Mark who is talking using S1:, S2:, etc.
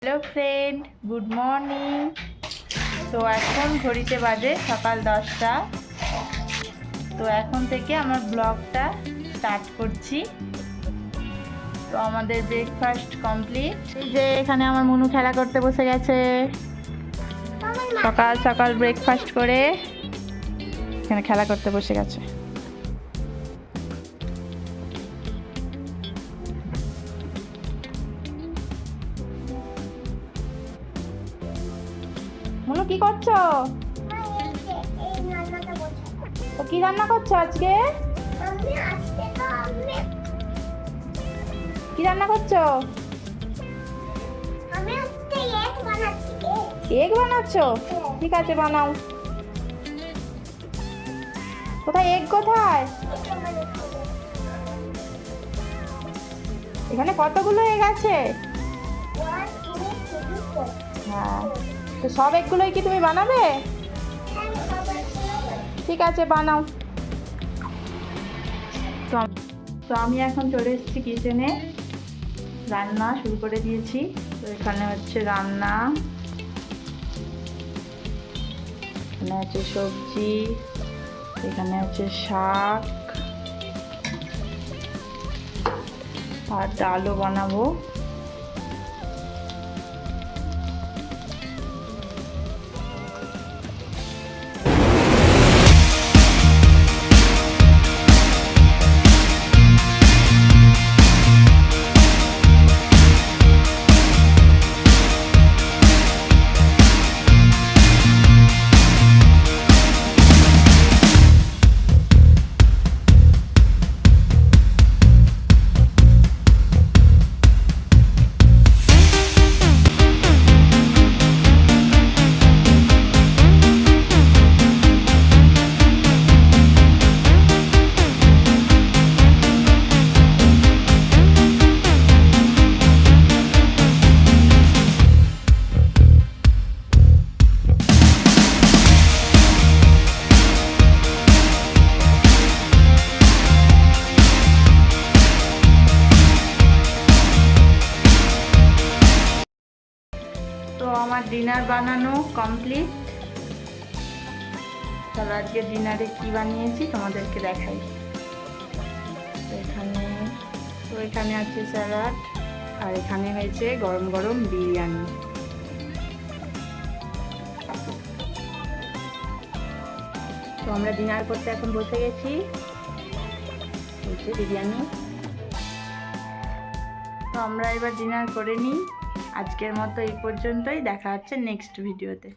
S1: Hello friend, good morning. তো এখন ঘড়িতে বাজে সকাল 10টা। তো এখন থেকে আমার ব্লগটা স্টার্ট করছি। তো আমাদের ব্রেকফাস্ট কমপ্লিট। এই যে এখানে আমার মনু খেলা করতে বসে গেছে। সকাল সকাল ব্রেকফাস্ট করে এখানে খেলা করতে বসে গেছে। মনু কি করছো? তো কি রান্না করছো আজকে? কি রান্না করছো? এগ বানাচ্ছো? ঠিক আছে, বানাও। কোথায় এগ? কোথায়? এখানে কতগুলো এগ আছে? হ্যাঁ, তো সব এগগুলোই কি তুমি বানাবে? ঠিক আছে, বানাও। তো আমি এখন চলে এসেছি কিচেনে, রান্না শুরু করে দিয়েছি। তো এখানে হচ্ছে রান্না, এখানে আছে সবজি, এখানে আছে শাক আর ডালও বানাবো। তো আমার ডিনার বানানো কমপ্লিট। তাহলে আজকে ডিনারে কি বানিয়েছি তোমাদেরকে দেখাই। এখানে আছে স্যালাড, আর এখানে হয়েছে গরম গরম বিরিয়ানি। তো আমরা ডিনার করতে এখন বসে গেছি। হচ্ছে বিরিয়ানি। তো আমরা এবার ডিনার করে নিই। আজকের মতো এই পর্যন্তই, দেখা হচ্ছে নেক্সট ভিডিওতে।